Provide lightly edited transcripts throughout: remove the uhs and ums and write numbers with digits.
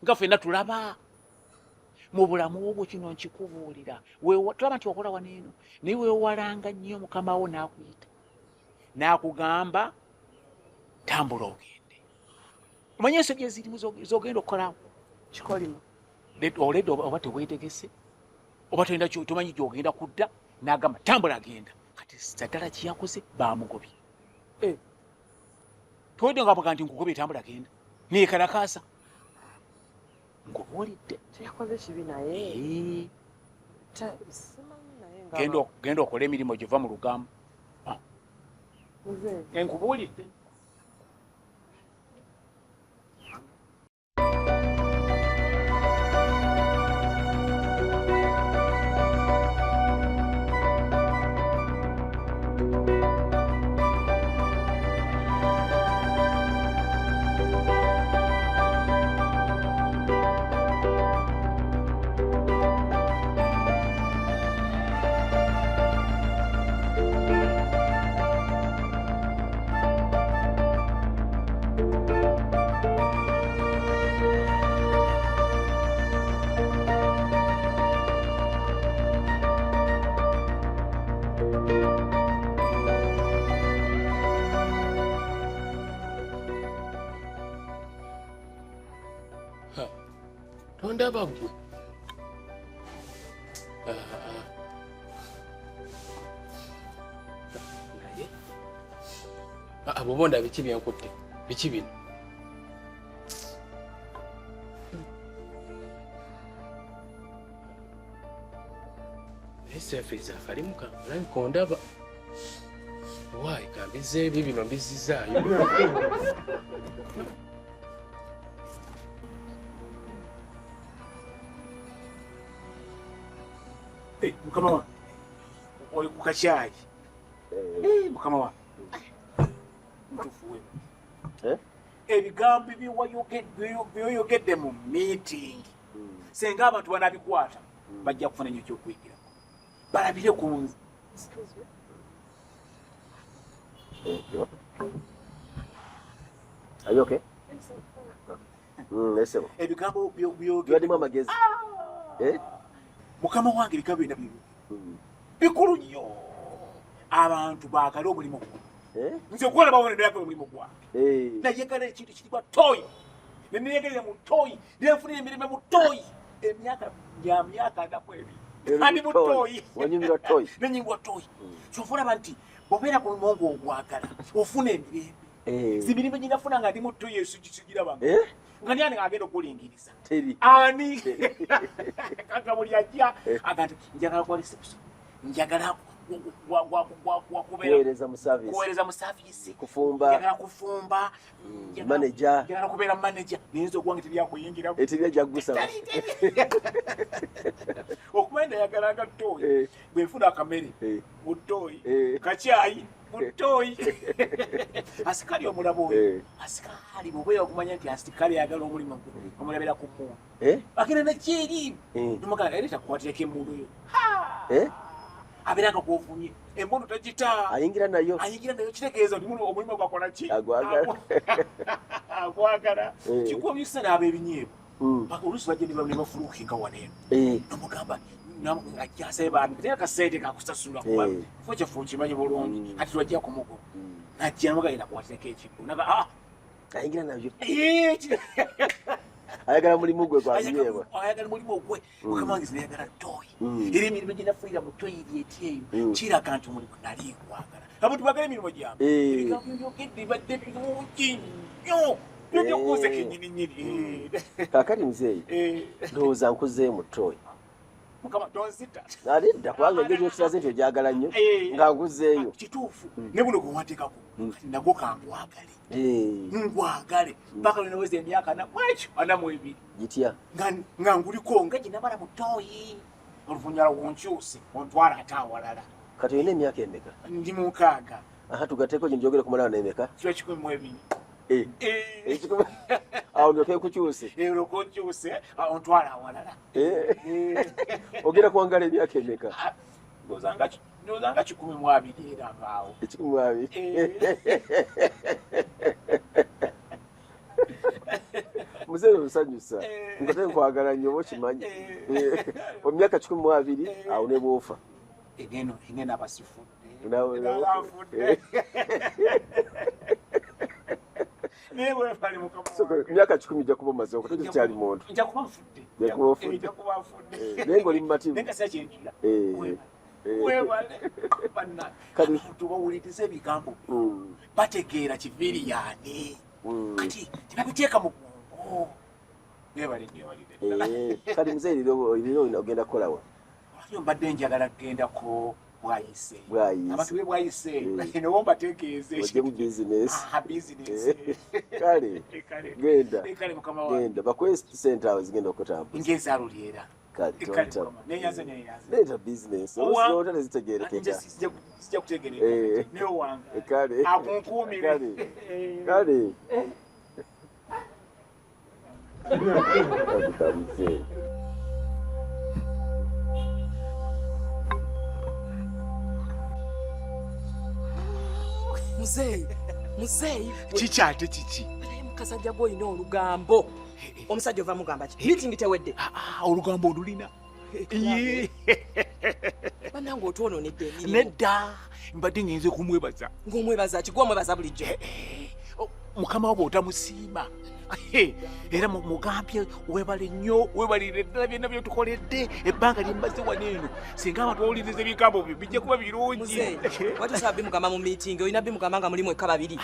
nga ffenna tulaba mu bulamu obwo kino nkikubuulira tulaba nti wakola wano eno naye weewalanga nnyo mukama wo n'akuyita n'akugamba tambula ogende omanye ensobi ezirimu z'ogenda okukolawo kikolima oleda oba teweetegese oba tolina tomanyi gy'ogenda kudda n'agamba tambula agenda kati saddala kiyakoze baamugobye towedde nga baga nti nkugobye tambula agenda neekalakaasa nkubuulidde teyakoze kibi naye genda okola emirimu gyova mu lugambo nkubuulidde tondaba gwe bw'obonda biki byenkutte biki bino esefeza akalimu kange kondaba waayi kambize ebyo bino mbizizaayo mukama wange oli ku kakyayi mukama wange mutufuwe ebigambo byoyogedde mu meeting senga abantu banabikwata bajja kufuna nnyo ekyokwigirako balabire ku nze Are you okay? ebigambo byodimu amagezi mukama wange ebigambo byonna bikulu nnyo abantu baagala omulimu gwo nze okukola bawonedeyagala omulimu gwange nayegala ekintu kiribwa toyi neneyegerere mu toyi nenfunira emirimu mu toyi emyaka anaku ebiri andi mu toyi nenyingwa toyi kyova olaba nti bwobeera ku lumongo ogwagala ofuna emirembe si mirimu ginafuna nga ndi mu toyi esugirabanga nga ni ani agenda okulingiriza ani kanga buli ajja agati njagala kwa reception njagala kuweereza mu service njagala kufumba manager njagala kubeera manager niyinza okwange teryakuyingirako eteryajja kugusaba okumanya ndayagalanga ttooyi bwenfuna akamere mu ttooyi kakyayi mutoyi asikali omulabo oyo asikali bwobeera okumanya nti asikali ayagala omulimu omulabira ku mmundu agenda nakyeri nomugala era takukwatiraku emmundu yo abeera nga gwovunye emmundu tagita ayingira nayo kitegeeza nti omulimu gwakola ki agwagala kikwomisa naaba ebinyeebwa paka oluusi bajja nebafuluukinga waneeno nomugamba ajasaye bambi tera kasente kakusasula kuba kifo kyaffe okimanyi bulungi ati twajja kumugo najja nomuga nakwatiraku ekiggo naga ayingira nabyo ayagala mulimu gwe gwabiyeebwa ayagala mulimu ogwe mukama wange zinayagala toyi era emirimu gyenafunira mu toyiri eti eyo kiraga nti omulimu nali nkwagala abantu bagala emirimu gyabwe ebigambo byogedde badde birungi nnyo byogyokuuze kenyininyini kakati muzeeyi ndowooza nkuzeeyo mu toyi mukama tonzita alidda kubanga engeri yokiraze nti ogyagala nnyo nga nkuzeeyo kituufu ne buno gwe wateekako nagwo kangwagale ngwagale mpaka lwenaweza emyaka namwekyo anamu ebiri gitya nga nguliko nga ginabala mutoyi oluvunyala wonkyuse ontwala ate awalala kati olina emyaka emeka ndi mu 6 tugateeko gino gyogere kumalawo nemeka kiba 12 awo ndyoke kukyuse olwokonkyuse ontwala awalala ogenda kuwangala emyaka emeka ndowooza nga 12 era ngaawo 12 Muzee usanyusa. Ngote nkwagala nnyo bokimanyi. Omyaka 12 awo ne bwofa. Engeno abasifu. Nawe. Newe pale mukama. Myaka 10 ja kuba maze okutoje cyali muntu. Nja kuba mfudde. Nja kuba mfudde. Nengo limativu. Nenga sachi njira. Wewale. Banna. Kati tubawulirize ebigambo. Bategeera kiviri yani. Kati tibabiteeka mu bwongo. Wewale nyo. Kati muzee liro ogenda kolawa. Yo mbadde njagala kgendako bwayise. Abantu be bwayise. No womba tekeeze. Wajje mu business. Business. Kale. Genda. Kale mukama wange. Genda bakwest center house genda okutamba. Ngeza aluliera. Kale tonta. Nenyaze. Leta business. Ozo tazitegerekeka. Sijja kutegereka. Niyo wange. Kale. Akunkuumire. Kale. Muzeeyi. Kiki ate kiki? Mukasajja gw'olina olugambo. Omusajja ova mugamba ki? Meeting tewedde. Olugambo olulina. Bannange otwononedde emirimu. Nedda. Mbadde ngenze kumwebaza. Ng'omwebaza ki? Gw'omwebaza bulijjo. Mukama wabo otamusiima. Era mugambye webale nnyo webalire ddala byonna byotukoledde ebbanga lyembaze wano eno singa abantu bawuliriza ebigambo byo bijja kuba birungi. Watusaa bimugamba mu meeting olina bimugamba nga mulimu ekka babiri.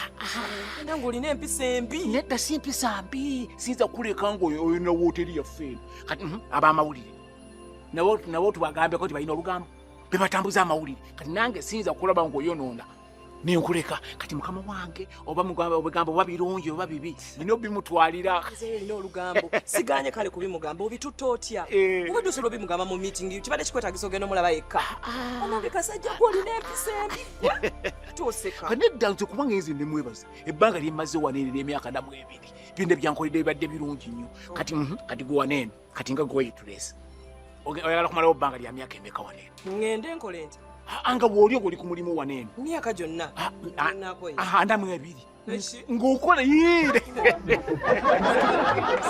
Nange olina empisa embi. Nedda si mpisa mbi siyinza kuleka ng'olina wooteri yaffe eno kati ab'amawulire nabo tubagambeko ti balina olugambo be batambuza amawulire kati nange siyinza kulaba ng'oyonoona nenkuleka kati mukama wange oba mugamba obigambo oba birungi oba bibi nino bimutwalira. Olina olugambo siganye kale kubimugamba obitutta otya obadde osobola obimugamba mu meeting kibadde kikwetagisa ogenda omulaba yekka. Omange kasajja gw'olina empisa embi toseka. Nedda nze kubanga nze ndimwebaza ebbanga lyemmaze waneene n'emyaka namu 2 byonna byankoledde bibadde birungi nnyo kati gwe waneene kati nga gwe wayitulesa oyagala kumalawo ebbanga lya myaka emeka waneene. Ngende nkole nti anga bw'oli ng'oli ku mulimu waneene myaka gyonna ndamu 2 ng'okola yiire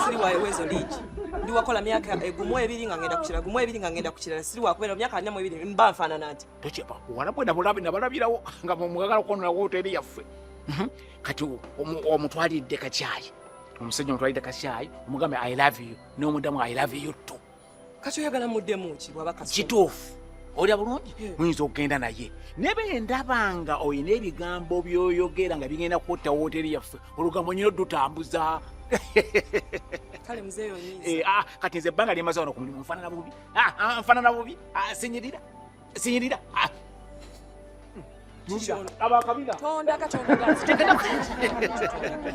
siri wawezo liigi ndi wakola myaka gumu 2 nga ngenda kukirala gumu 2 nga ngenda kukirala siri wakubeera myaka 4 mu 2 mba nfaanana nti tokyeba walabwe nabalabirawo nga mwagala okwonola wooteri yaffe kati omutwalidde kakyayi omusajja omutwalidde kakyayi omugambe I love you n'omuddamu I love you too. Kati oyagala muddemu ki bw'aba kasi kituufu olya bulungi muyinza okugenda naye nebe ndabanga oyina ebigambo byoyogera nga bigenda kutta wooteri yaffe olugambo nyina odutambuza. Kale muzeeyi onyiiza. Kati nze ebbanga lyemaze wano ku mulimu nfaanana bubi sinyirira Tonda katonda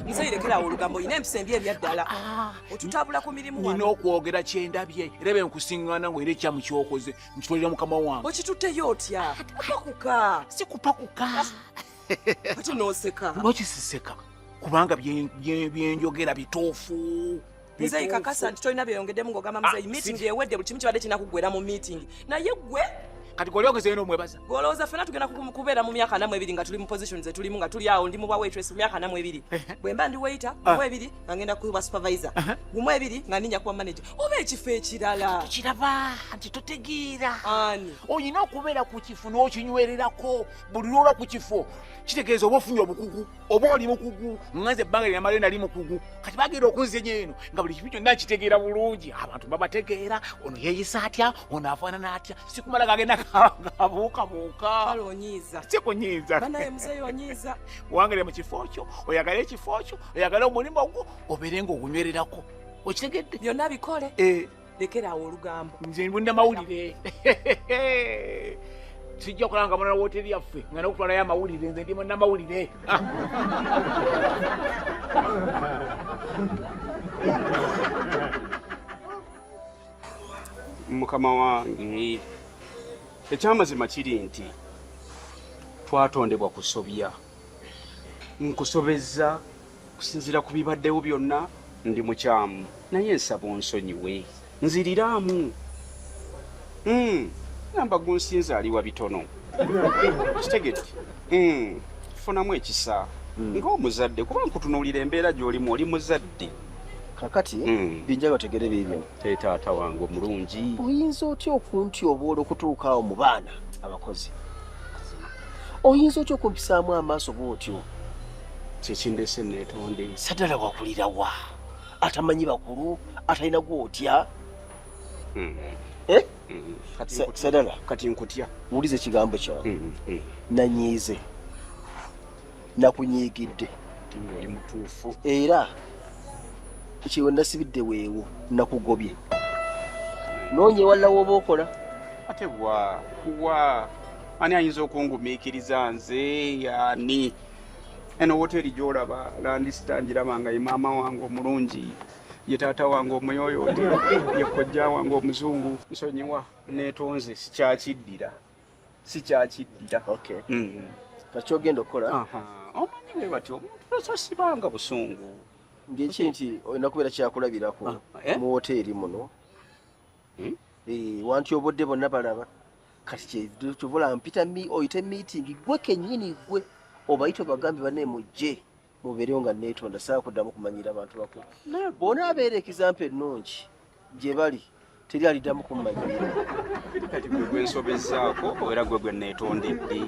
muzeeyi lekerawo olugambo olina empisa embi ebyaddala otutabula ku mirimu wano. Nina okwogera kyendabye era benkusiŋŋaana ng'era ekyamu kyokoze nkitwalira mukama wange. Okitutteyo otya? Kupakuka. Si kupakuka. Kati n'oseka. Lwaki siseka? Kubanga byenjogera bituufu. Muzeeyi kakasa nti tolina byeyongeddemu ng'ogamba muzeeyi meeting ewedde buli kimu kibadde kirina kuggwera mu meeting naye gwe kati gw'olyogeze n'omwebaza. Gw'olowooza ffenna tugenda kubeera mu myaka 4 nga tuli mu position ze tulimu nga tuli awo ndi mu bwa waitress mu myaka 4 bwe mba ndi waiter gumu 2 nga ngenda kuba supervisor gumu 2 nga ninja kuba manager oba ekifo ekirala kiraba nti totegeera ani olina okubeera ku kifo n'okinywererako buli lwola ku kifo kitegeeza oba ofunye obukugu oba oli mukugu nganze ebbanga lyamale nali mukugu kati bagenda okunzenya eno nga buli kifu kyonna kitegeera bulungi abantu babategeera ono yeeyisa atya ono afaanana atya sikumala gagenda gabuukabuuka. Onyiiza. Sikunyiiza. Banaye muzeeyi onyiiza. Wangale mu kifo kyo oyagala ekifo kyo oyagala omulimu ogwo obeere ng'ogunywererako okitegedde byonna bikole lekerawo olugambo nze mbunda mawulire sijja kulanga mwana wooteri yaffe nga nakutwalayo amawulire nze ndi munnamawulire. Mukama wange ekyamazima kiri nti twatondebwa kusobya nkusobezza kusinziira ku bibaddewo byonna ndi mukyamu naye nsaba onsonyiwe nziriraamu namba gunsinza aliwa bitono kitegedde funamu ekisa ng'omuzadde kuba nkutunuulira embeera gy'olimu oli muzadde kakati binjaga tegere bibyo taata wange omulungi oyinza otya okuntyobola okutuuka awo mu baana abakozi oyinza otya okumpisaamu amaaso bwotyo kyekindese neetonde saddala wakulira wa atamanyi bakulu atalina gwotya saddala kati nkutya wuliza ekigambo kyange nanyiize nakunyiigidde oli mutuufu era kiwe nasibidde weewo nakugobye noonya ewalala w'oba okola ate wa ani ayinza okungumiikiriza nze yani eno woteri gy'olaba landistangiraba ye maama wange omulungi ye taata wange omuyooyooti ye kojja wange omuzungu nsonyiwa neetonze sikyakiddira kaki ogenda okukola omanyi bwe batyo omuntu tasasibanga busungu ngeki nti olina kubeera kyakulabirako mu woteeri muno wantyobodde bonna balaba kati kyovula mpita oyite meeting gwe kennyini gwe obayite obagambe banne mujje mubeerewo nga neetonda saa kuddamu kumanyira abantu bakulu bona abeera ekizampa ennungi gye bali teri aliddamu kumumanyira kati gwe gwensobezaako era gwe neetondedde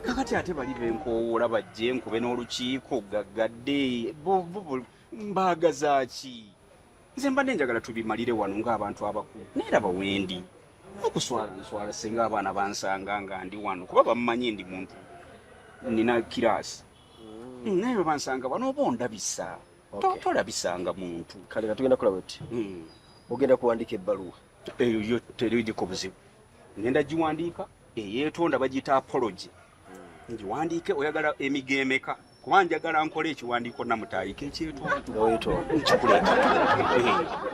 kakati ate bali benkowoola bajje nkube n'olukiiko gaggadde mbaagazaaki nze mbadde njagala tubimalire wano ng'abantu abakulu neeraba wendi okuswala singa abaana bansanga nga ndi wano kuba bamumanyi ndi muntu nina kiraasi naye bansanga wano oba ondabisa tolabisanga muntu kale katugenda kulaba oti ogenda kuwandiika ebbaluwa eyo yo teriyiko buzibu ngenda giwandiika eyeetonda bagiyita apology ngiwandiike oyagala emigeemeka kuba njagala nkole ekiwandiiko namutaayika ekyetonda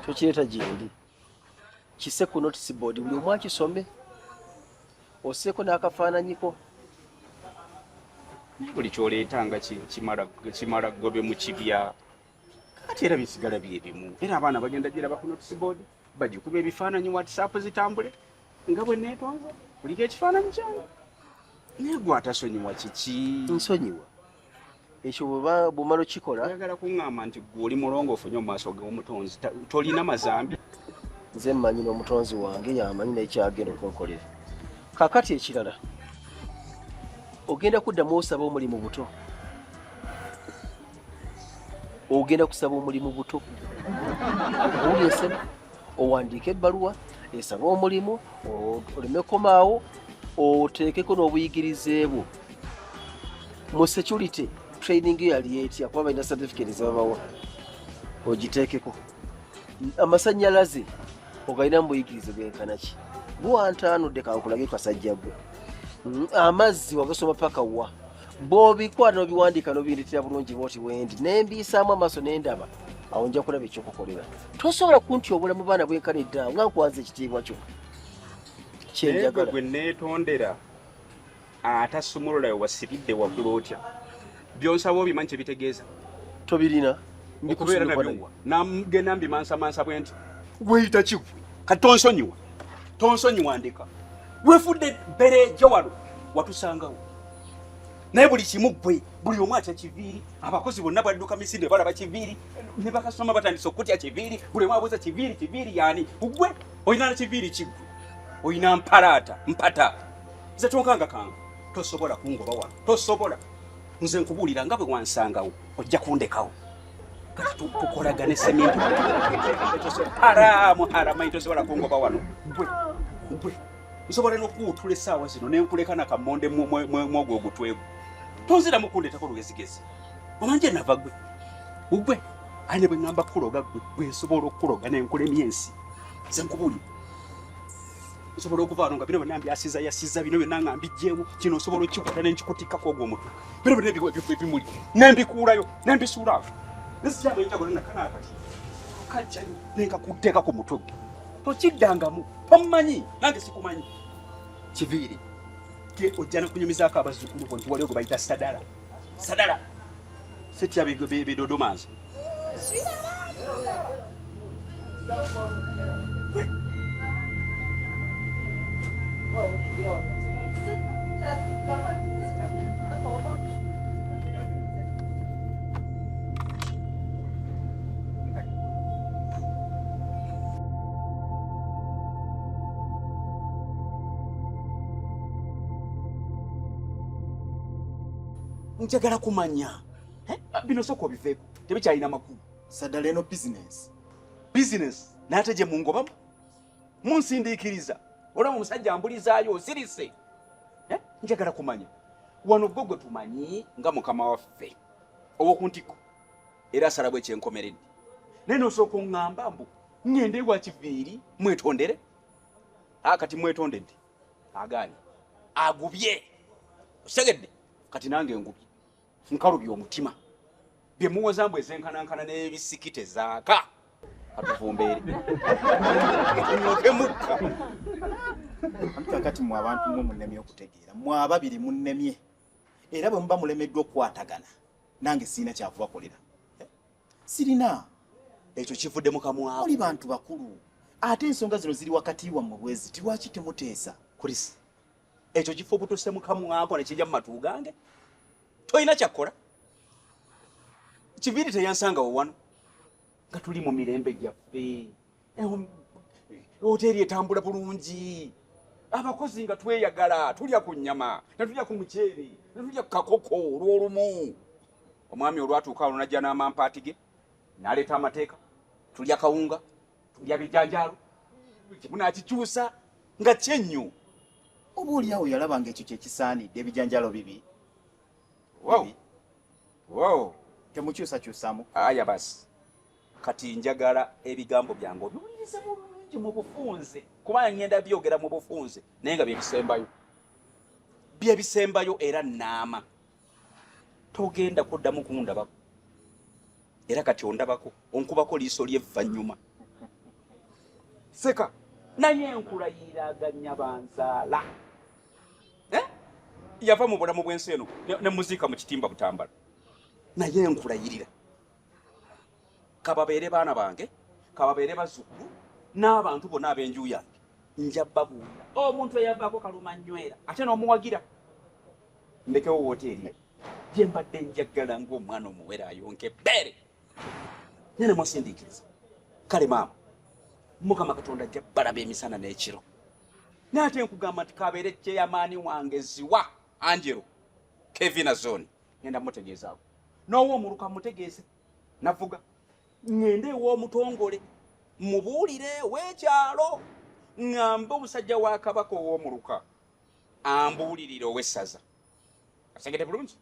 tokireeta gyendi kise ku notice board buli omu akisome osseeko n'akafaananyiko buli kyoleetanga kimala gobe mu kibya kati era bisigala byebimu era abaana bagenda giraba ku notice board bagikuba ebifaananyi whatsapp zitambule nga bwe neetonze buliko ekifaananyi kyange naye gwe atasonyiwa kiki nsonyiwa ekyo bw'omala okikola oyagala kuŋŋamba nti gwe oli mulongoofu nnyo mu maaso g'omutonzi tolina mazambi nze mmanyi n'omutonzi wange yamanyi n'ekyagenda okunkolera kakati ekirala ogenda kuddamu osaba omulimu buto ogenda kusaba omulimu buto owuliesema owandiika ebbaluwa esaba omulimu oleme komaawo oteekeko n'obuyigirize bwo mu security training yali etya kuba balina certificate zebabawa ogiteekeko amasannyalaze ogalina mu buyigirize bwenkanaki buwantaanudde kankulage kasajja gwe amazzi wagasoma paka wa bw'obikwata n'obiwandiika n'obinditira bulungi bwoti wendi nembiisaamu amaaso n'endaba awo nja kulaba ekyokukolera tosobola kuntyobula mu baana bwenkanidde awo nga nkwanza ekitiibwa kyo kyenjagala gwe neetondera atasumululayo wasibidde waggulu otya byonsaba obimanyi kye bitegeeza tobirina okubeera nabyowa namgenda mbimansamansa bwe nti weyita kigwe kati tonsonyiwa ndeka wefudde berejo wano watusangawo naye buli kimu gwe buli omu atya kiviiri abakozi bonna badduka misinde balaba kiviiri ne bakasoma batandisa okutya kiviiri buli omu abuuza kiviiri yani gwe olina na kiviiri kigwe olina mpata nze tonkanga kanga tosobola kungoba wano tosobola nze nkubuulira nga bwe wansangawo ojja kundekawo kati tukolagane seminti haramu tosobola kungoba wano gwe nsobola n'okuwutula essaawa zino nenkuleka nakamonde mwogwo ogutwego tonziramu kundetako lugezigezi omanje nava gwe ane bwe ŋŋamba kukuloga gwe nsobola okukuloga nenkula emyensi nze nkubuulira nsobola okuva wano nga bino byonna yasiza bino byonna nga mbijjeemu kino nsobola okikuta nenkikutikkako ogwo omutwe bino byonna bimuli nembikuulayo nembisuulaawo nesikyabwenjagole nakanaakati kajja nenkakuteeka ku mutwe gwe tokiddangamu tomumanyi nange sikumanyi kiviiri ojja nakunyumizaako abazzukulu bo nti waliwo gwe bayita sadala setya bidodomanzi njagala kumanya bino soko biveeko tebikyalina makulu saddala eno business n'ate gye mungobamu munsindiikiriza olaba omusajja ambulizaayo osirise njagala kumanya wano gwe gwe tumanyi nga mukama waffe ow'okuntiko era asalabwa ekyenkomeredde naye nosooka oŋŋamba mbu ŋŋende ewa kiviiri mwetondere kati mwetondedde agaani agubye osegedde kati nange ngubye nkalubye omutima bye muwoza mbu ezenkanankana n'ebisikite zaaka katuvumbeere nokemukka kakati mwe abantu mwe munnemye okutegeera mwe ababiri munnemye era bwe muba mulemeddwa okukwatagana nange sirina kyakubakolera sirina ekyo kivudde mukamwawo oli bantu bakulu ate ensonga zino ziri wakati wammwe bweziti lwaki temuteesa kulisi ekyo kifo butuse mukamwako nekijja mu matu gange tolina kyakkola kiviiri teyansangawo wano nga tuli mu mirembe gyaffe hoteeri etambula bulungi abakozi nga tweyagala tulya ku nnyama netulya ku muceere netulya ku kakoko olwolumu omwami olwatuuka awo najja n'amampaati ge n'aleeta amateeka tulya kawunga tulya bijanjaalo kimunakikyusa nga kyennyo oba oliawo yalaba ngaekyo kyekisaanidde ebijanjalo bibi temukyusakyusamu aya basi kati njagala ebigambo byange obiwulirize bulungi mu bufunze kubanga ngenda byogera mu bufunze naye nga byebisembayo era naama togenda kuddamu kundabako era kati ondabako onkubako liiso ly'evvannyuma seka naye enkulayiraganya banzaala yava mu bulamu bw'ensi eno ne muziika mu kitimba butambala naye enkulayirira kababeere baana bange kababeere bazzukulu n'abantu bonna ab'enju yange nja babuulira omuntu eyavaako kaluma nywera ate n'omuwagira ndekewo woteeri gye mbadde njagala ng'omwana omuwere ayonka ebbeere naye ne mwasindiikiriza kale maama mukama katonda ajja balaba emisana n'ekiro naye ate nkugamba nti kabeere kyeyamaani wange ziwa Angelo Kevin Zone ngenda mutegeezaako n'owo omuluka mutegeeze navuga ngende ew'omutongole mubuulire w'ekyalo ŋŋambe omusajja wa kabaka ow'omuluka ambuulirire ow'essaza asengete bulungi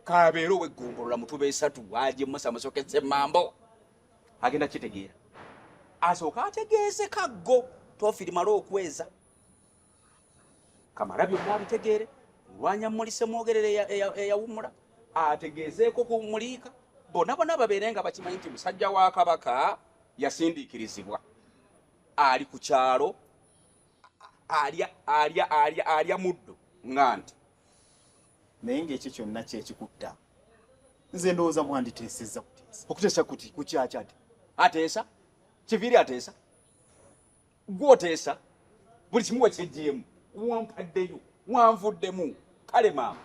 kabeere ow'eggombolola mutuba esatu waje musa musokeze mambo agenda kitegeera asooka ategeeze kaggo tofirimala okweza kamala byonna abitegeere lwanya mulise mwogerere eyawummula ategeezeeko kumuliika bonna babeere nga bakimanyi nti musajja wa kabaka yasindiikirizibwa ali ku kyalo alya muddo ŋŋanti naye ng'ekyo kyonna kyekikutta nze ndowooza mwanditeesezza kuteesa okuteesa kuti kukyakyati ateesa kiviiri ateesa gwoteesa buli kimu wekyejjeemu wampaddeyo wanvuddemu kale maama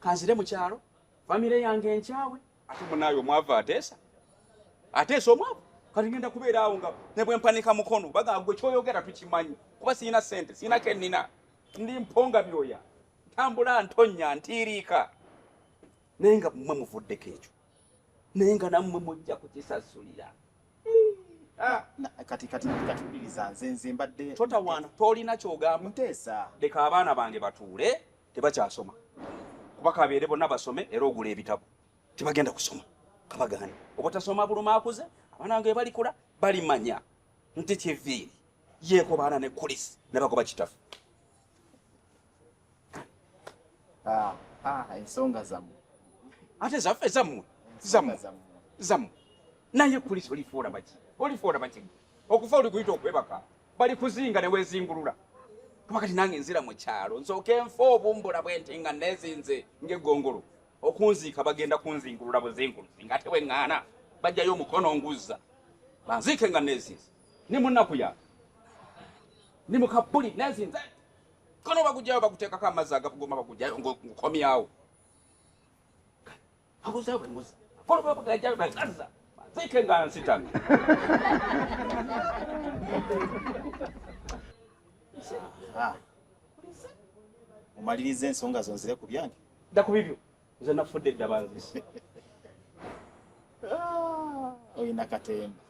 kanzire mu kyalo famire yange enkyawe ate munaayo omwavu ateesa omwavu kati ngenda kubeera awo nga ne bwe mpanika mukono bagamba gwe kyoyogera tukimanyi kuba sirina ssente sirina kennina ndi mponga byoya ntambula ntonya ntiiriika naye nga mmwe muvuddeko ekyo naye nga nammwe mujja kukisasulira kati tuliriza nze mbadde totawaana tolina kyogamba nteesa leka abaana bange batuule tebakyasoma kuba kabeere bonna basome era ogula ebitabo tebagenda kusoma kabagane obutasoma buluma akuze abaana bange balikula balimanya nti kiviiri yeeko baana ne kulisi ne bagoba kitaffe ensonga zammwe ate zaffe zammwe naye kulisi olifuula baki okufa oli kuyita okwebaka bali kuzinga ne weezingulula kuba kati nange nzira mu kyalo nsooke nfa obumbula bwenti nga neezinze ng'eggongolo okunziika bagenda kunzingulula buzinguluzi nga ate weŋŋaana bajjayo omukono nguzza banziike nga neezinze ni munaku yange ni mukabbuli neezinze kono bagujjayo baguteekako amazzi agakugoma bagujjayo ngukomyawo baguzayo bwenguza kono bagajjayo bagazza banziike nga nsitamye omaliriza ensonga zo nzire ku byange dda ku bibyo nze nafudde edda banzise. Oyina katemba.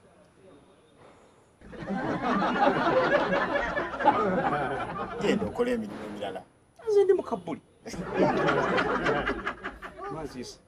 Genda okole emirimu emirala. Nze ndi mukabbuli. Banzise.